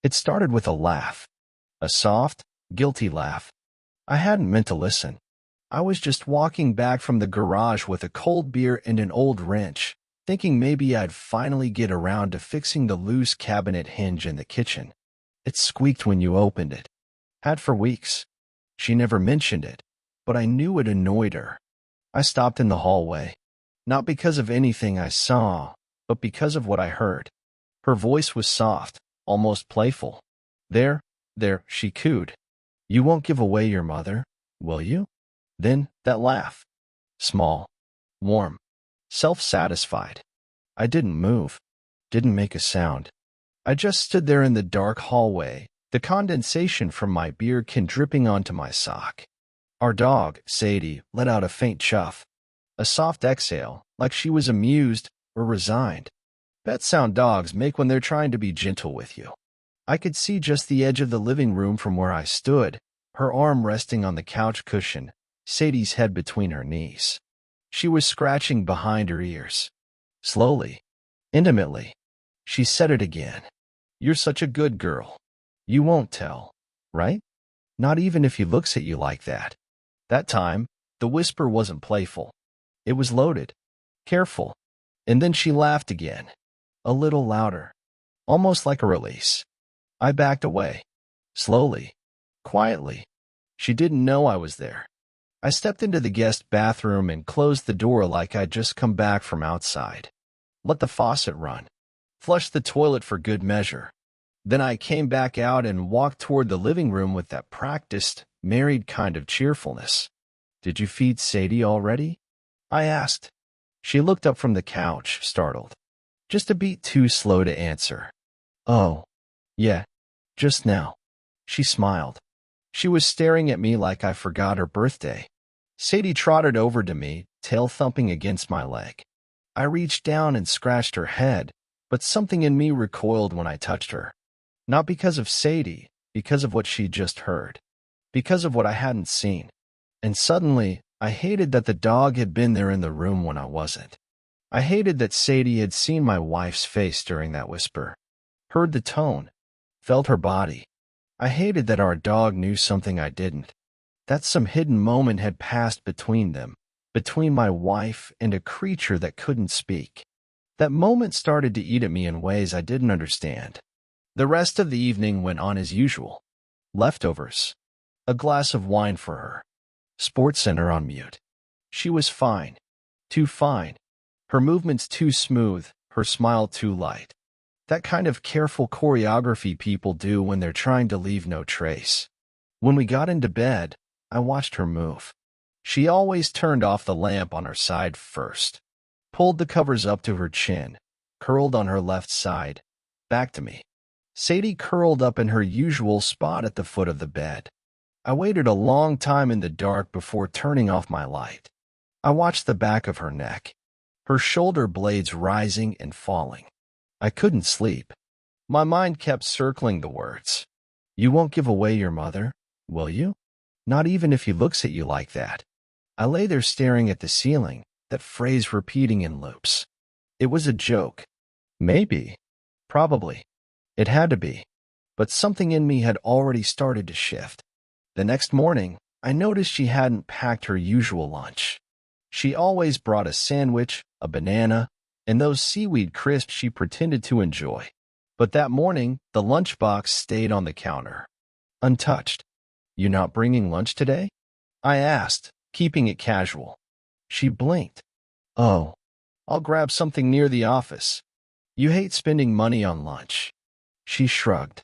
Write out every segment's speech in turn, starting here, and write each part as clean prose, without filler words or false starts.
It started with a laugh. A soft, guilty laugh. I hadn't meant to listen. I was just walking back from the garage with a cold beer and an old wrench, thinking maybe I'd finally get around to fixing the loose cabinet hinge in the kitchen. It squeaked when you opened it. Had for weeks. She never mentioned it, but I knew it annoyed her. I stopped in the hallway. Not because of anything I saw, but because of what I heard. Her voice was soft, almost playful. There, she cooed. You won't give away your mother, will you? Then, that laugh. Small, warm, self-satisfied. I didn't move, didn't make a sound. I just stood there in the dark hallway, the condensation from my beer can dripping onto my sock. Our dog, Sadie, let out a faint chuff. A soft exhale, like she was amused or resigned. That sound dogs make when they're trying to be gentle with you. I could see just the edge of the living room from where I stood, her arm resting on the couch cushion, Sadie's head between her knees. She was scratching behind her ears. Slowly, intimately, she said it again. You're such a good girl. You won't tell, right? Not even if he looks at you like that. That time, the whisper wasn't playful. It was loaded, careful. And then she laughed again, a little louder, almost like a release. I backed away, slowly, quietly. She didn't know I was there. I stepped into the guest bathroom and closed the door like I'd just come back from outside. Let the faucet run. Flushed the toilet for good measure. Then I came back out and walked toward the living room with that practiced, married kind of cheerfulness. Did you feed Sadie already? I asked. She looked up from the couch, startled. Just a beat too slow to answer. Oh, yeah, just now. She smiled. She was staring at me like I forgot her birthday. Sadie trotted over to me, tail thumping against my leg. I reached down and scratched her head, but something in me recoiled when I touched her. Not because of Sadie, because of what she'd just heard. Because of what I hadn't seen. And suddenly, I hated that the dog had been there in the room when I wasn't. I hated that Sadie had seen my wife's face during that whisper. Heard the tone. Felt her body. I hated that our dog knew something I didn't. That some hidden moment had passed between them, between my wife and a creature that couldn't speak. That moment started to eat at me in ways I didn't understand. The rest of the evening went on as usual. Leftovers. A glass of wine for her. SportsCenter on mute. She was fine. Too fine. Her movements too smooth, her smile too light. That kind of careful choreography people do when they're trying to leave no trace. When we got into bed, I watched her move. She always turned off the lamp on her side first. Pulled the covers up to her chin, curled on her left side, back to me. Sadie curled up in her usual spot at the foot of the bed. I waited a long time in the dark before turning off my light. I watched the back of her neck, her shoulder blades rising and falling. I couldn't sleep. My mind kept circling the words. You won't give away your mother, will you? Not even if he looks at you like that. I lay there staring at the ceiling, that phrase repeating in loops. It was a joke. Maybe. Probably. It had to be. But something in me had already started to shift. The next morning, I noticed she hadn't packed her usual lunch. She always brought a sandwich, a banana, and those seaweed crisps she pretended to enjoy. But that morning, the lunchbox stayed on the counter, untouched. You not bringing lunch today? I asked, keeping it casual. She blinked. Oh, I'll grab something near the office. You hate spending money on lunch. She shrugged.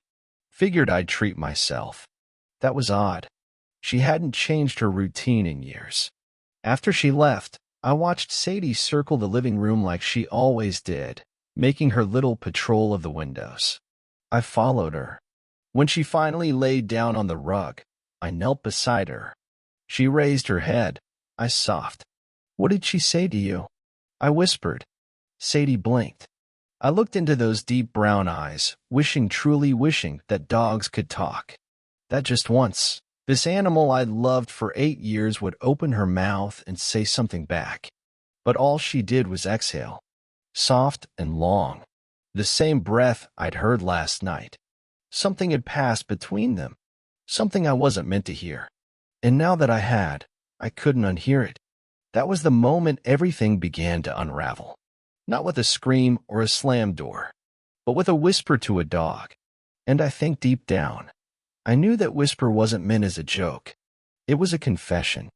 Figured I'd treat myself. That was odd. She hadn't changed her routine in years. After she left, I watched Sadie circle the living room like she always did, making her little patrol of the windows. I followed her. When she finally laid down on the rug, I knelt beside her. She raised her head. I soughed. What did she say to you? I whispered. Sadie blinked. I looked into those deep brown eyes, truly wishing that dogs could talk. That just once, this animal I'd loved for 8 years would open her mouth and say something back. But all she did was exhale. Soft and long. The same breath I'd heard last night. Something had passed between them, something I wasn't meant to hear. And now that I had, I couldn't unhear it. That was the moment everything began to unravel. Not with a scream or a slammed door, but with a whisper to a dog. And I think deep down, I knew that whisper wasn't meant as a joke. It was a confession.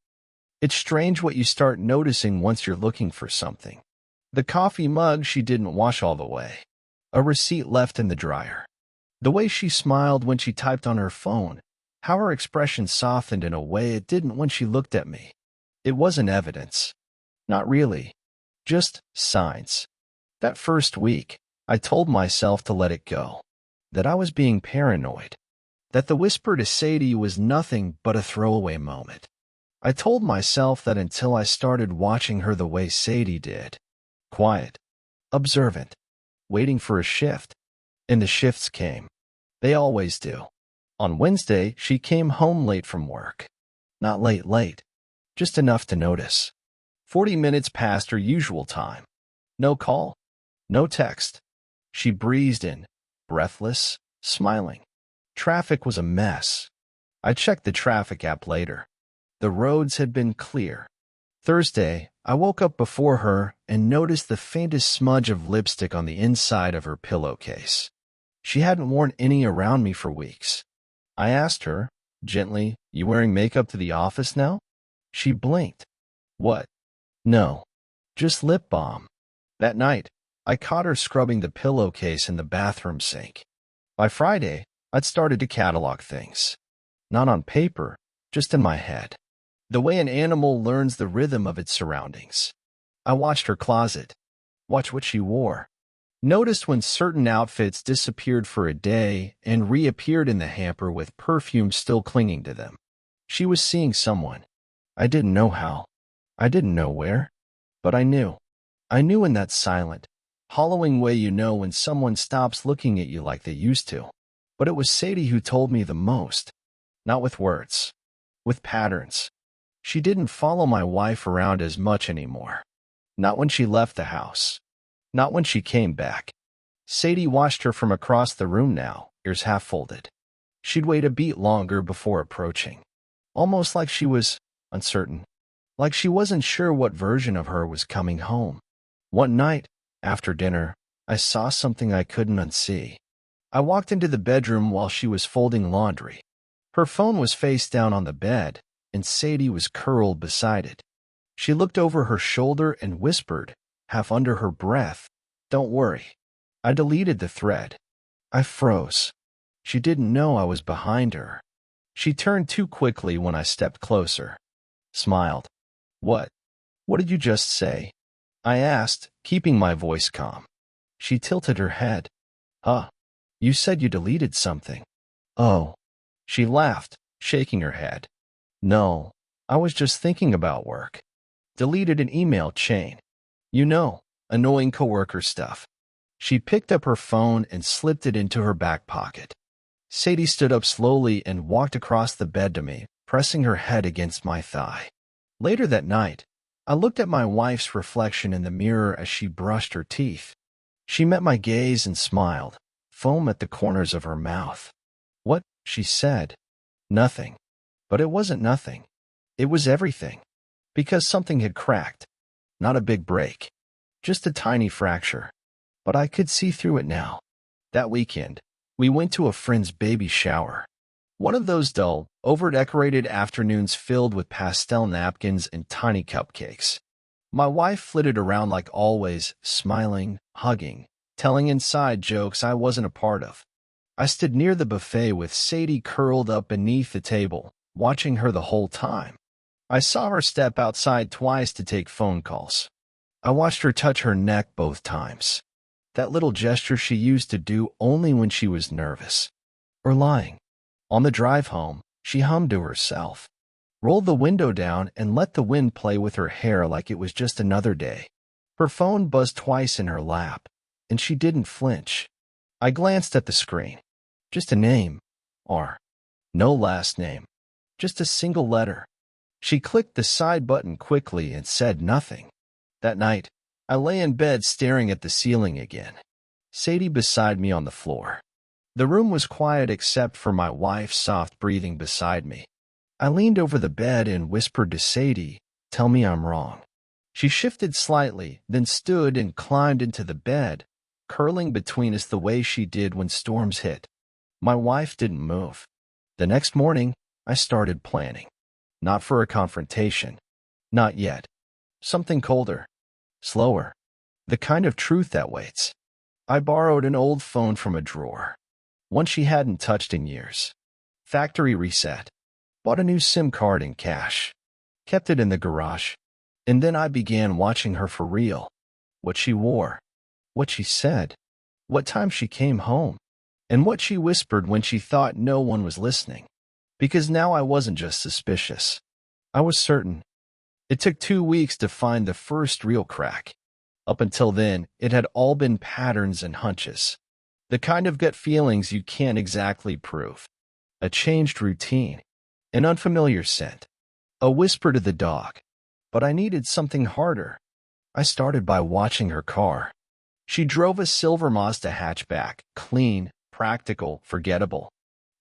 It's strange what you start noticing once you're looking for something. The coffee mug she didn't wash all the way. A receipt left in the dryer. The way she smiled when she typed on her phone. How her expression softened in a way it didn't when she looked at me. It wasn't evidence. Not really. Just signs. That first week, I told myself to let it go. That I was being paranoid. That the whisper to Sadie was nothing but a throwaway moment. I told myself that until I started watching her the way Sadie did. Quiet. Observant. Waiting for a shift. And the shifts came. They always do. On Wednesday, she came home late from work. Not late. Just enough to notice. 40 minutes past her usual time. No call. No text. She breezed in, breathless, smiling. Traffic was a mess. I checked the traffic app later. The roads had been clear. Thursday, I woke up before her and noticed the faintest smudge of lipstick on the inside of her pillowcase. She hadn't worn any around me for weeks. I asked her, gently, "You wearing makeup to the office now?" She blinked. "What?" "No. Just lip balm." That night, I caught her scrubbing the pillowcase in the bathroom sink. By Friday, I'd started to catalog things. Not on paper, just in my head. The way an animal learns the rhythm of its surroundings. I watched her closet. Watched what she wore. Noticed when certain outfits disappeared for a day and reappeared in the hamper with perfume still clinging to them. She was seeing someone. I didn't know how. I didn't know where. But I knew. I knew in that silent, hollowing way you know when someone stops looking at you like they used to. But it was Sadie who told me the most. Not with words. With patterns. She didn't follow my wife around as much anymore. Not when she left the house. Not when she came back. Sadie watched her from across the room now, ears half folded. She'd wait a beat longer before approaching. Almost like she was uncertain. Like she wasn't sure what version of her was coming home. One night, after dinner, I saw something I couldn't unsee. I walked into the bedroom while she was folding laundry. Her phone was face down on the bed, and Sadie was curled beside it. She looked over her shoulder and whispered, half under her breath, "Don't worry." I deleted the thread. I froze. She didn't know I was behind her. She turned too quickly when I stepped closer. Smiled. "What? What did you just say?" I asked, keeping my voice calm. She tilted her head. "Huh? You said you deleted something." "Oh." She laughed, shaking her head. "No, I was just thinking about work. Deleted an email chain. You know, annoying coworker stuff." She picked up her phone and slipped it into her back pocket. Sadie stood up slowly and walked across the bed to me, pressing her head against my thigh. Later that night, I looked at my wife's reflection in the mirror as she brushed her teeth. She met my gaze and smiled, foam at the corners of her mouth. "What?" she said. "Nothing." But it wasn't nothing. It was everything. Because something had cracked. Not a big break. Just a tiny fracture. But I could see through it now. That weekend, we went to a friend's baby shower. One of those dull, over-decorated afternoons filled with pastel napkins and tiny cupcakes. My wife flitted around like always, smiling, hugging, telling inside jokes I wasn't a part of. I stood near the buffet with Sadie curled up beneath the table, watching her the whole time. I saw her step outside twice to take phone calls. I watched her touch her neck both times. That little gesture she used to do only when she was nervous. Or lying. On the drive home, she hummed to herself. Rolled the window down and let the wind play with her hair like it was just another day. Her phone buzzed twice in her lap, and she didn't flinch. I glanced at the screen. Just a name. R. No last name. Just a single letter. She clicked the side button quickly and said nothing. That night, I lay in bed staring at the ceiling again. Sadie beside me on the floor. The room was quiet except for my wife's soft breathing beside me. I leaned over the bed and whispered to Sadie, "Tell me I'm wrong." She shifted slightly, then stood and climbed into the bed, curling between us the way she did when storms hit. My wife didn't move. The next morning, I started planning. Not for a confrontation. Not yet. Something colder. Slower. The kind of truth that waits. I borrowed an old phone from a drawer. One she hadn't touched in years. Factory reset. Bought a new SIM card in cash. Kept it in the garage. And then I began watching her for real. What she wore. What she said. What time she came home. And what she whispered when she thought no one was listening. Because now I wasn't just suspicious. I was certain. It took 2 weeks to find the first real crack. Up until then, it had all been patterns and hunches. The kind of gut feelings you can't exactly prove. A changed routine. An unfamiliar scent. A whisper to the dog. But I needed something harder. I started by watching her car. She drove a silver Mazda hatchback, clean, practical, forgettable.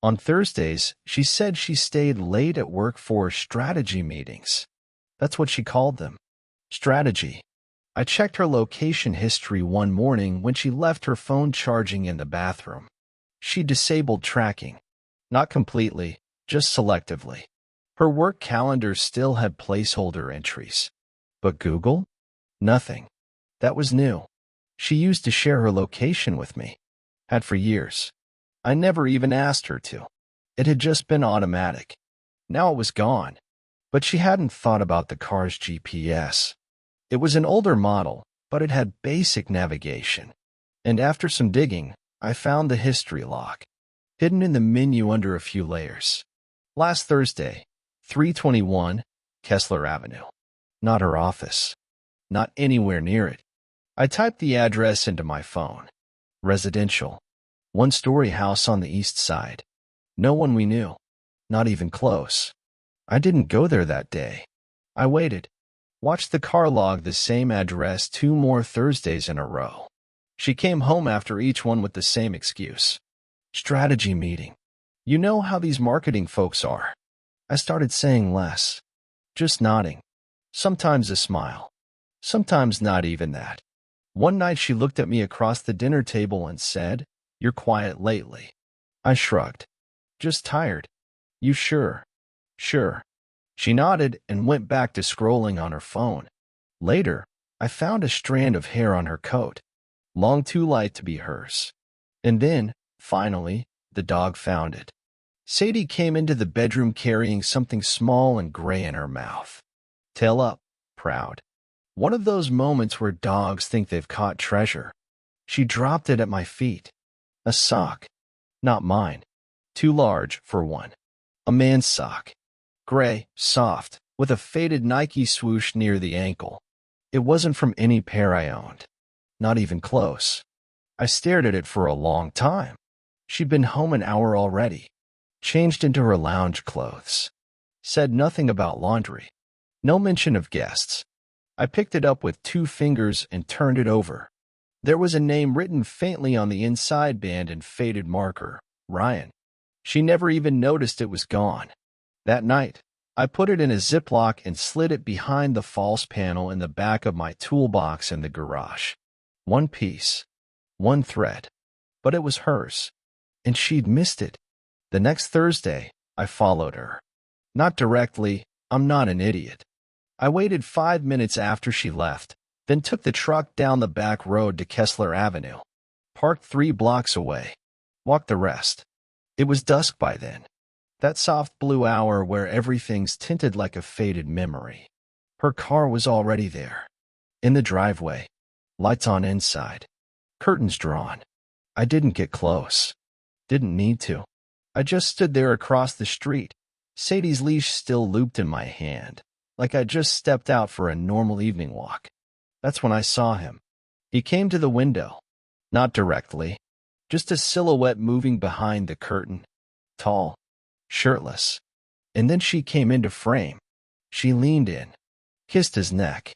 On Thursdays, she said she stayed late at work for strategy meetings. That's what she called them. Strategy. I checked her location history one morning when she left her phone charging in the bathroom. She disabled tracking. Not completely, just selectively. Her work calendar still had placeholder entries. But Google? Nothing. That was new. She used to share her location with me. Had for years. I never even asked her to. It had just been automatic. Now it was gone. But she hadn't thought about the car's GPS. It was an older model, but it had basic navigation. And after some digging, I found the history log, hidden in the menu under a few layers. Last Thursday, 321 Kessler Avenue. Not her office. Not anywhere near it. I typed the address into my phone. Residential. One-story house on the east side. No one we knew. Not even close. I didn't go there that day. I waited. Watched the car log the same address 2 more Thursdays in a row. She came home after each one with the same excuse. Strategy meeting. You know how these marketing folks are. I started saying less. Just nodding. Sometimes a smile. Sometimes not even that. One night she looked at me across the dinner table and said, "You're quiet lately." I shrugged. Just tired. You sure? Sure. She nodded and went back to scrolling on her phone. Later, I found a strand of hair on her coat. Long too light to be hers. And then, finally, the dog found it. Sadie came into the bedroom carrying something small and gray in her mouth. Tail up, proud. One of those moments where dogs think they've caught treasure. She dropped it at my feet. A sock. Not mine. Too large, for one. A man's sock. Gray, soft, with a faded Nike swoosh near the ankle. It wasn't from any pair I owned. Not even close. I stared at it for a long time. She'd been home an hour already. Changed into her lounge clothes. Said nothing about laundry. No mention of guests. I picked it up with 2 fingers and turned it over. There was a name written faintly on the inside band in faded marker, Ryan. She never even noticed it was gone. That night, I put it in a Ziploc and slid it behind the false panel in the back of my toolbox in the garage. One piece. One thread. But it was hers. And she'd missed it. The next Thursday, I followed her. Not directly, I'm not an idiot. I waited 5 minutes after she left, then took the truck down the back road to Kessler Avenue. Parked 3 blocks away. Walked the rest. It was dusk by then. That soft blue hour where everything's tinted like a faded memory. Her car was already there. In the driveway. Lights on inside. Curtains drawn. I didn't get close. Didn't need to. I just stood there across the street, Sadie's leash still looped in my hand, like I just stepped out for a normal evening walk. That's when I saw him. He came to the window. Not directly. Just a silhouette moving behind the curtain. Tall. Shirtless. And then she came into frame. She leaned in. Kissed his neck.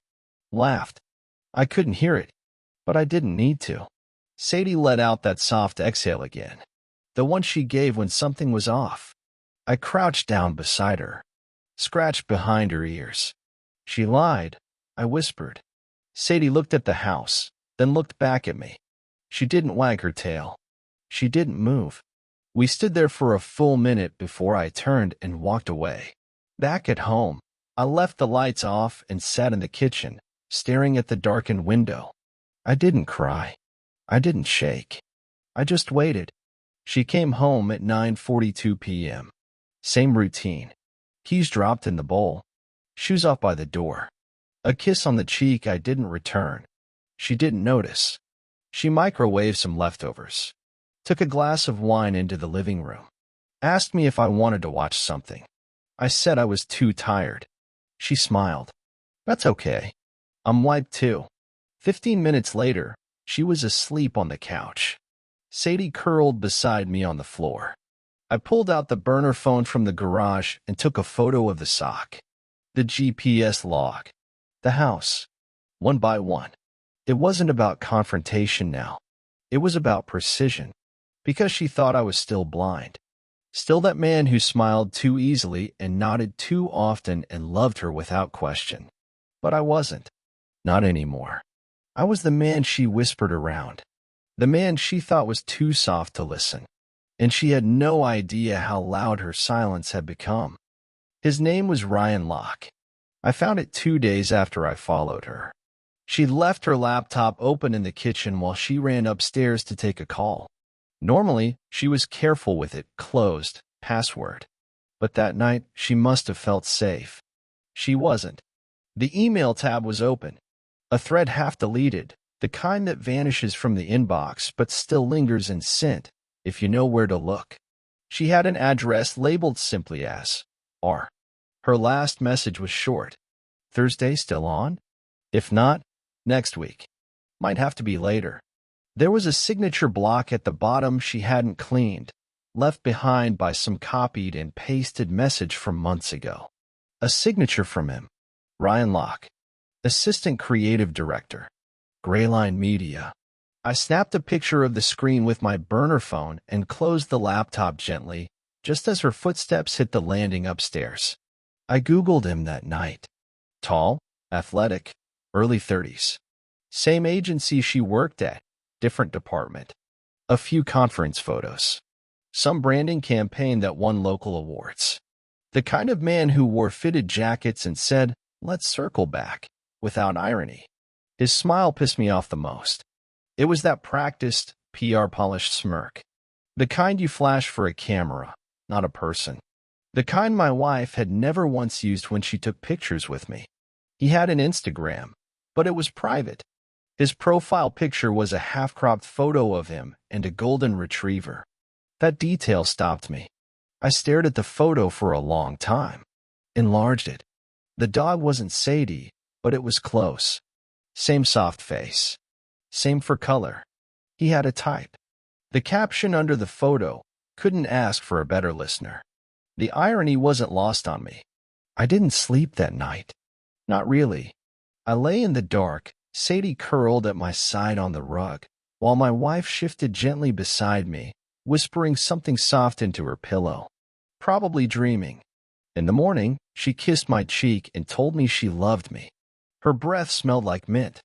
Laughed. I couldn't hear it. But I didn't need to. Sadie let out that soft exhale again. The one she gave when something was off. I crouched down beside her, scratched behind her ears. She lied, I whispered. Sadie looked at the house, then looked back at me. She didn't wag her tail. She didn't move. We stood there for a full minute before I turned and walked away. Back at home, I left the lights off and sat in the kitchen, staring at the darkened window. I didn't cry. I didn't shake. I just waited. She came home at 9:42 p.m. Same routine. Keys dropped in the bowl. Shoes off by the door. A kiss on the cheek I didn't return. She didn't notice. She microwaved some leftovers. Took a glass of wine into the living room. Asked me if I wanted to watch something. I said I was too tired. She smiled. That's okay. I'm wiped too. 15 minutes later, she was asleep on the couch. Sadie curled beside me on the floor. I pulled out the burner phone from the garage and took a photo of the sock. The GPS log. The house. One by one. It wasn't about confrontation now. It was about precision. Because she thought I was still blind. Still that man who smiled too easily and nodded too often and loved her without question. But I wasn't. Not anymore. I was the man she whispered around. The man she thought was too soft to listen. And she had no idea how loud her silence had become. His name was Ryan Locke. I found it 2 days after I followed her. She left her laptop open in the kitchen while she ran upstairs to take a call. Normally, she was careful with it, closed, password. But that night, she must have felt safe. She wasn't. The email tab was open. A thread half deleted, the kind that vanishes from the inbox but still lingers in scent, if you know where to look. She had an address labeled simply as R. Her last message was short. Thursday still on? If not, next week. Might have to be later. There was a signature block at the bottom she hadn't cleaned, left behind by some copied and pasted message from months ago. A signature from him. Ryan Locke. Assistant Creative Director. Grayline Media. I snapped a picture of the screen with my burner phone and closed the laptop gently, just as her footsteps hit the landing upstairs. I Googled him that night. Tall, athletic, early 30s. Same agency she worked at, different department. A few conference photos. Some branding campaign that won local awards. The kind of man who wore fitted jackets and said, "Let's circle back," without irony. His smile pissed me off the most. It was that practiced, PR-polished smirk. The kind you flash for a camera, not a person. The kind my wife had never once used when she took pictures with me. He had an Instagram, but it was private. His profile picture was a half-cropped photo of him and a golden retriever. That detail stopped me. I stared at the photo for a long time. Enlarged it. The dog wasn't Sadie, but it was close. Same soft face. Same for color. He had a type. The caption under the photo couldn't ask for a better listener. The irony wasn't lost on me. I didn't sleep that night. Not really. I lay in the dark, Sadie curled at my side on the rug, while my wife shifted gently beside me, whispering something soft into her pillow. Probably dreaming. In the morning, she kissed my cheek and told me she loved me. Her breath smelled like mint.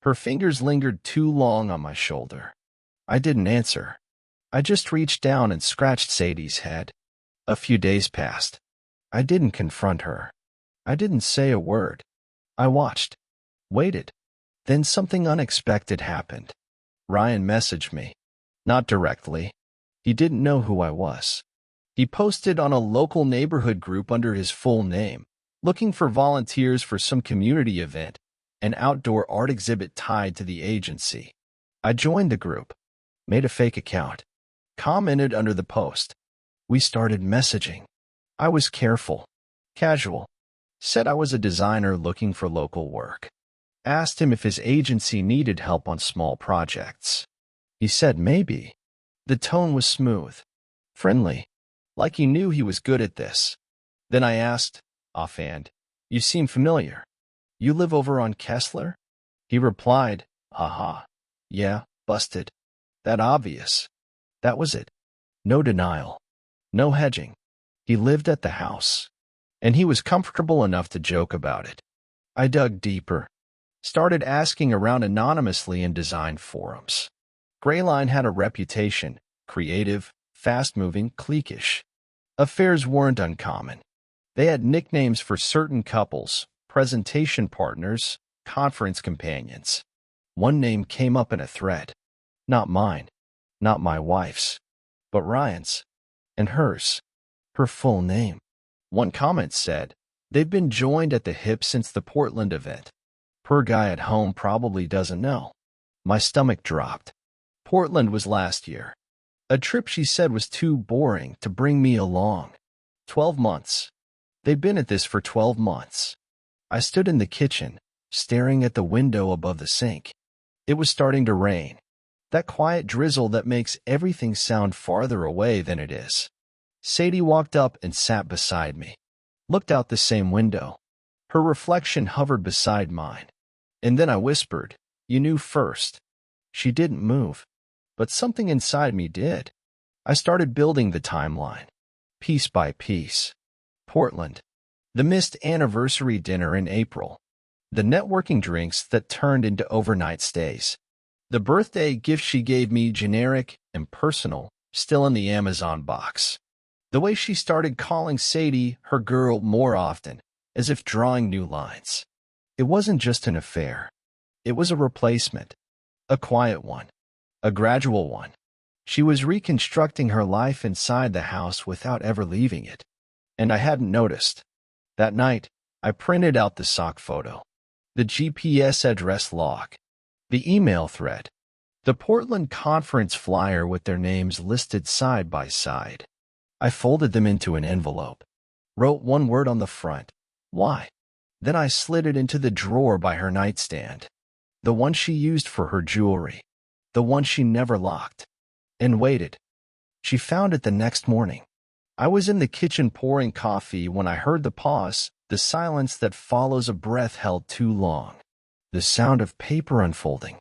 Her fingers lingered too long on my shoulder. I didn't answer. I just reached down and scratched Sadie's head. A few days passed. I didn't confront her. I didn't say a word. I watched. Waited. Then something unexpected happened. Ryan messaged me. Not directly. He didn't know who I was. He posted on a local neighborhood group under his full name, looking for volunteers for some community event, an outdoor art exhibit tied to the agency. I joined the group, made a fake account, commented under the post. We started messaging. I was careful, casual. Said I was a designer looking for local work. Asked him if his agency needed help on small projects. He said maybe. The tone was smooth, friendly, like he knew he was good at this. Then I asked, offhand, "You seem familiar. You live over on Kessler?" He replied, "Haha. Yeah, busted. That obvious." That was it. No denial. No hedging. He lived at the house. And he was comfortable enough to joke about it. I dug deeper. Started asking around anonymously in design forums. Grayline had a reputation, creative, fast-moving, cliquish. Affairs weren't uncommon. They had nicknames for certain couples, presentation partners, conference companions. One name came up in a thread. Not mine, not my wife's, but Ryan's, and hers. Her full name. One comment said, "They've been joined at the hip since the Portland event." Per guy at home probably doesn't know. My stomach dropped. Portland was last year. A trip she said was too boring to bring me along. 12 months. They'd been at this for 12 months. I stood in the kitchen, staring at the window above the sink. It was starting to rain. That quiet drizzle that makes everything sound farther away than it is. Sadie walked up and sat beside me. Looked out the same window. Her reflection hovered beside mine. And then I whispered, "You knew first." She didn't move. But something inside me did. I started building the timeline. Piece by piece. Portland. The missed anniversary dinner in April. The networking drinks that turned into overnight stays. The birthday gift she gave me, generic, impersonal, still in the Amazon box. The way she started calling Sadie her girl more often, as if drawing new lines. It wasn't just an affair. It was a replacement. A quiet one. A gradual one. She was reconstructing her life inside the house without ever leaving it. And I hadn't noticed. That night, I printed out the sock photo. The GPS address log. The email thread. The Portland conference flyer with their names listed side by side. I folded them into an envelope. Wrote one word on the front. Why? Then I slid it into the drawer by her nightstand. The one she used for her jewelry. The one she never locked. And waited. She found it the next morning. I was in the kitchen pouring coffee when I heard the pause, the silence that follows a breath held too long. The sound of paper unfolding.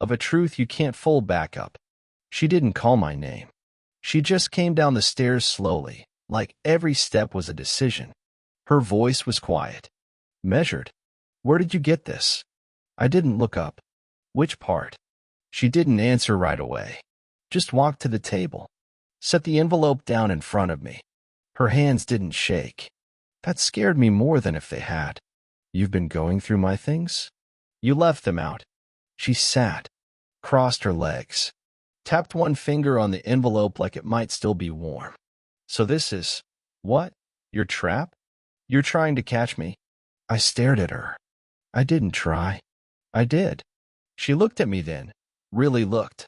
Of a truth you can't fold back up. She didn't call my name. She just came down the stairs slowly, like every step was a decision. Her voice was quiet. Measured. Where did you get this? I didn't look up. Which part? She didn't answer right away. Just walked to the table. Set the envelope down in front of me. Her hands didn't shake. That scared me more than if they had. You've been going through my things? You left them out. She sat, crossed her legs, tapped one finger on the envelope like it might still be warm. So this is, what? Your trap? You're trying to catch me? I stared at her. I didn't try. I did. She looked at me then, really looked.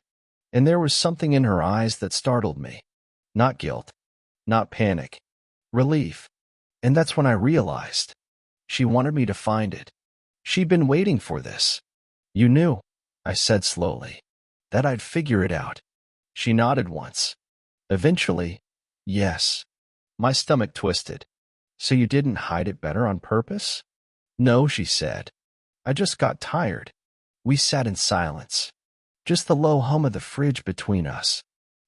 And there was something in her eyes that startled me. Not guilt. Not panic. Relief. And that's when I realized. She wanted me to find it. She'd been waiting for this. You knew, I said slowly, that I'd figure it out. She nodded once. Eventually, yes. My stomach twisted. So you didn't hide it better on purpose? No, she said. I just got tired. We sat in silence. Just the low hum of the fridge between us.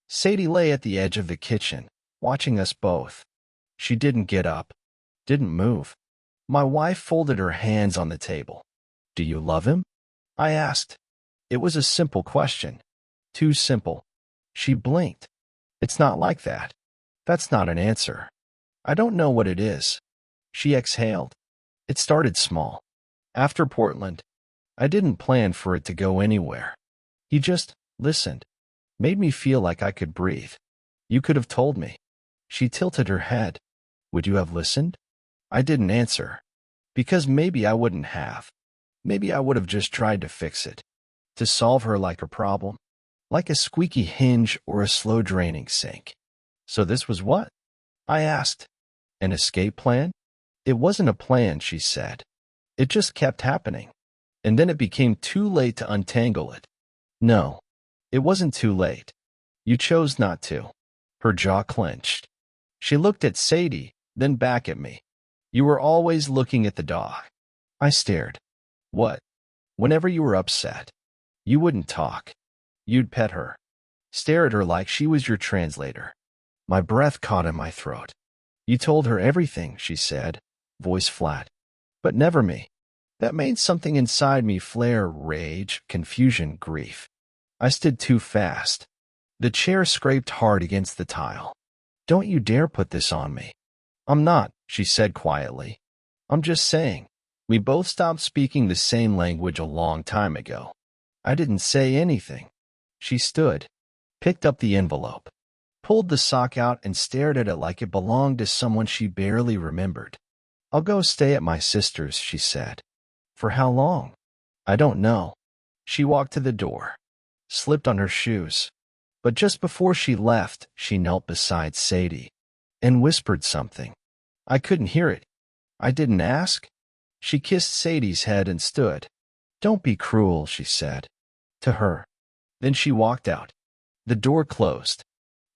Sadie lay at the edge of the kitchen, watching us both. She didn't get up. Didn't move. My wife folded her hands on the table. Do you love him? I asked. It was a simple question. Too simple. She blinked. It's not like that. That's not an answer. I don't know what it is. She exhaled. It started small. After Portland, I didn't plan for it to go anywhere. He just listened. Made me feel like I could breathe. You could have told me. She tilted her head. Would you have listened? I didn't answer. Because maybe I wouldn't have. Maybe I would have just tried to fix it. To solve her like a problem. Like a squeaky hinge or a slow draining sink. So this was what? I asked. An escape plan? It wasn't a plan, she said. It just kept happening. And then it became too late to untangle it. No, it wasn't too late. You chose not to. Her jaw clenched. She looked at Sadie, then back at me. You were always looking at the dog. I stared. What? Whenever you were upset. You wouldn't talk. You'd pet her. Stare at her like she was your translator. My breath caught in my throat. You told her everything, she said, voice flat. But never me. That made something inside me flare: rage, confusion, grief. I stood too fast. The chair scraped hard against the tile. Don't you dare put this on me. I'm not, she said quietly. I'm just saying. We both stopped speaking the same language a long time ago. I didn't say anything. She stood, picked up the envelope, pulled the sock out and stared at it like it belonged to someone she barely remembered. I'll go stay at my sister's, she said. For how long? I don't know. She walked to the door, slipped on her shoes. But just before she left, she knelt beside Sadie and whispered something. I couldn't hear it. I didn't ask. She kissed Sadie's head and stood. Don't be cruel, she said to her. Then she walked out. The door closed.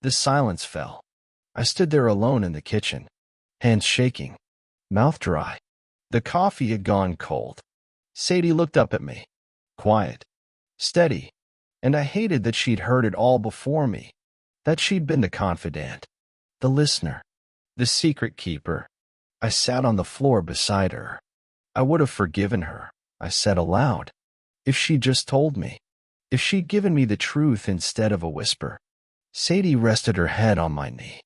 The silence fell. I stood there alone in the kitchen, hands shaking, mouth dry. The coffee had gone cold. Sadie looked up at me, quiet, steady, and I hated that she'd heard it all before me, that she'd been the confidant, the listener, the secret keeper. I sat on the floor beside her. I would have forgiven her, I said aloud, if she'd just told me, if she'd given me the truth instead of a whisper. Sadie rested her head on my knee.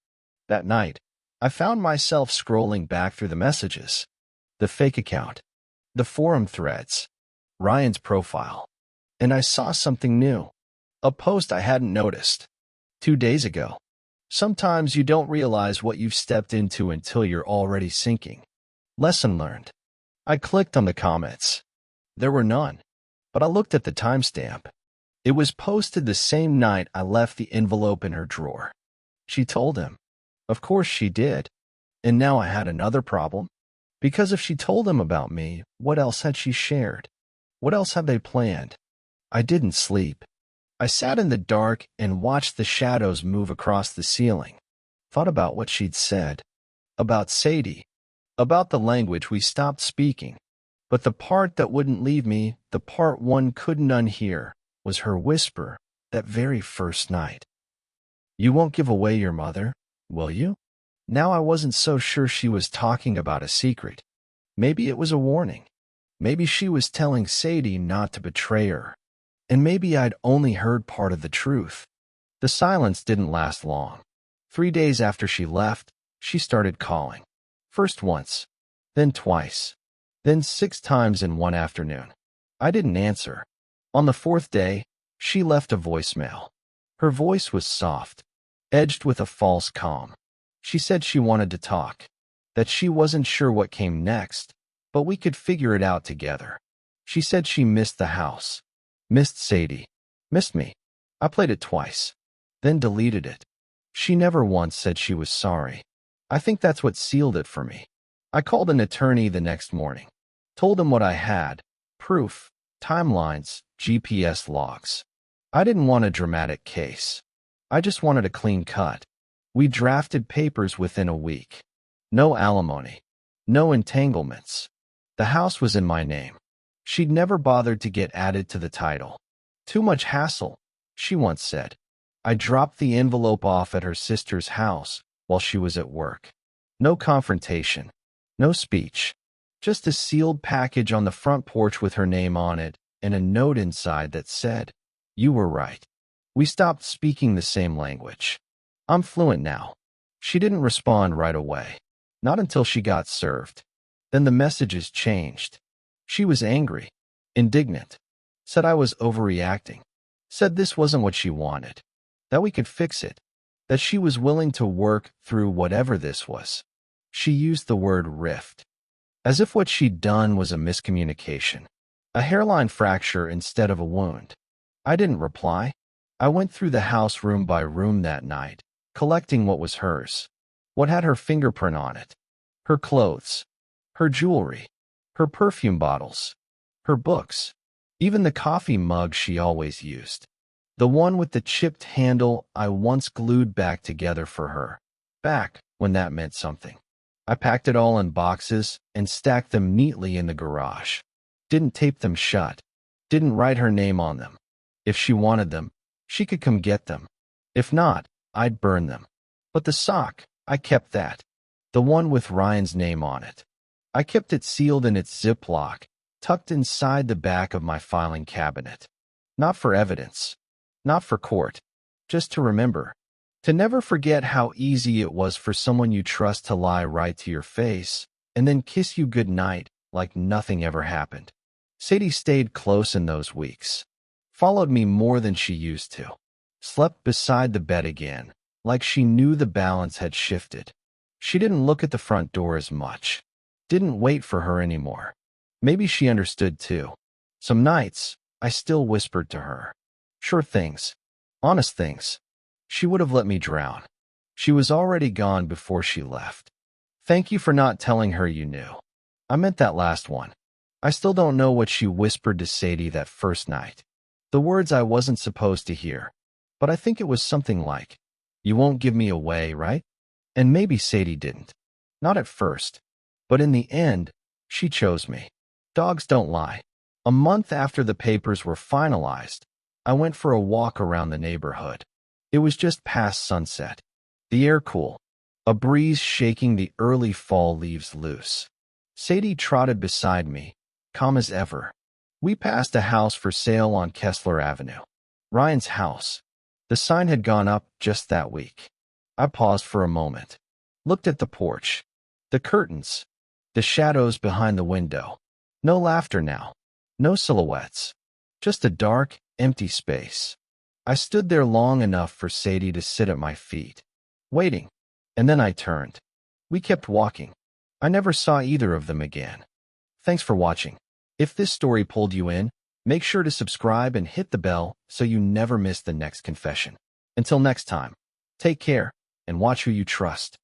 That night, I found myself scrolling back through the messages, the fake account, the forum threads, Ryan's profile, and I saw something new, a post I hadn't noticed. 2 days ago. Sometimes you don't realize what you've stepped into until you're already sinking. Lesson learned. I clicked on the comments. There were none, but I looked at the timestamp. It was posted the same night I left the envelope in her drawer. She told him. Of course she did. And now I had another problem. Because if she told him about me, what else had she shared? What else had they planned? I didn't sleep. I sat in the dark and watched the shadows move across the ceiling. Thought about what she'd said. About Sadie. About the language we stopped speaking. But the part that wouldn't leave me, the part one couldn't unhear, was her whisper that very first night. You won't give away your mother, will you? Now I wasn't so sure she was talking about a secret. Maybe it was a warning. Maybe she was telling Sadie not to betray her. And maybe I'd only heard part of the truth. The silence didn't last long. 3 days after she left, she started calling. First once, then twice, then 6 times in one afternoon. I didn't answer. On the 4th day, she left a voicemail. Her voice was soft, edged with a false calm. She said she wanted to talk, that she wasn't sure what came next, but we could figure it out together. She said she missed the house, missed Sadie, missed me. I played it twice, then deleted it. She never once said she was sorry. I think that's what sealed it for me. I called an attorney the next morning, told him what I had, proof, timelines, GPS logs. I didn't want a dramatic case. I just wanted a clean cut. We drafted papers within a week. No alimony. No entanglements. The house was in my name. She'd never bothered to get added to the title. Too much hassle, she once said. I dropped the envelope off at her sister's house while she was at work. No confrontation. No speech. Just a sealed package on the front porch with her name on it and a note inside that said, "You were right. We stopped speaking the same language. I'm fluent now." She didn't respond right away. Not until she got served. Then the messages changed. She was angry, indignant, said I was overreacting, said this wasn't what she wanted, that we could fix it, that she was willing to work through whatever this was. She used the word rift, as if what she'd done was a miscommunication, a hairline fracture instead of a wound. I didn't reply. I went through the house room by room that night, collecting what was hers, what had her fingerprint on it, her clothes, her jewelry, her perfume bottles, her books, even the coffee mug she always used, the one with the chipped handle I once glued back together for her, back when that meant something. I packed it all in boxes and stacked them neatly in the garage. Didn't tape them shut, didn't write her name on them. If she wanted them, she could come get them. If not, I'd burn them. But the sock, I kept that. The one with Ryan's name on it. I kept it sealed in its Ziploc, tucked inside the back of my filing cabinet. Not for evidence. Not for court. Just to remember. To never forget how easy it was for someone you trust to lie right to your face, and then kiss you goodnight like nothing ever happened. Sadie stayed close in those weeks. Followed me more than she used to. Slept beside the bed again, like she knew the balance had shifted. She didn't look at the front door as much. Didn't wait for her anymore. Maybe she understood too. Some nights, I still whispered to her. Sure things. Honest things. She would have let me drown. She was already gone before she left. Thank you for not telling her you knew. I meant that last one. I still don't know what she whispered to Sadie that first night. The words I wasn't supposed to hear. But I think it was something like, "You won't give me away, right?" And maybe Sadie didn't. Not at first. But in the end, she chose me. Dogs don't lie. A month after the papers were finalized, I went for a walk around the neighborhood. It was just past sunset. The air cool. A breeze shaking the early fall leaves loose. Sadie trotted beside me, calm as ever. We passed a house for sale on Kessler Avenue. Ryan's house. The sign had gone up just that week. I paused for a moment. Looked at the porch. The curtains. The shadows behind the window. No laughter now. No silhouettes. Just a dark, empty space. I stood there long enough for Sadie to sit at my feet, waiting. And then I turned. We kept walking. I never saw either of them again. Thanks for watching. If this story pulled you in, make sure to subscribe and hit the bell so you never miss the next confession. Until next time, take care and watch who you trust.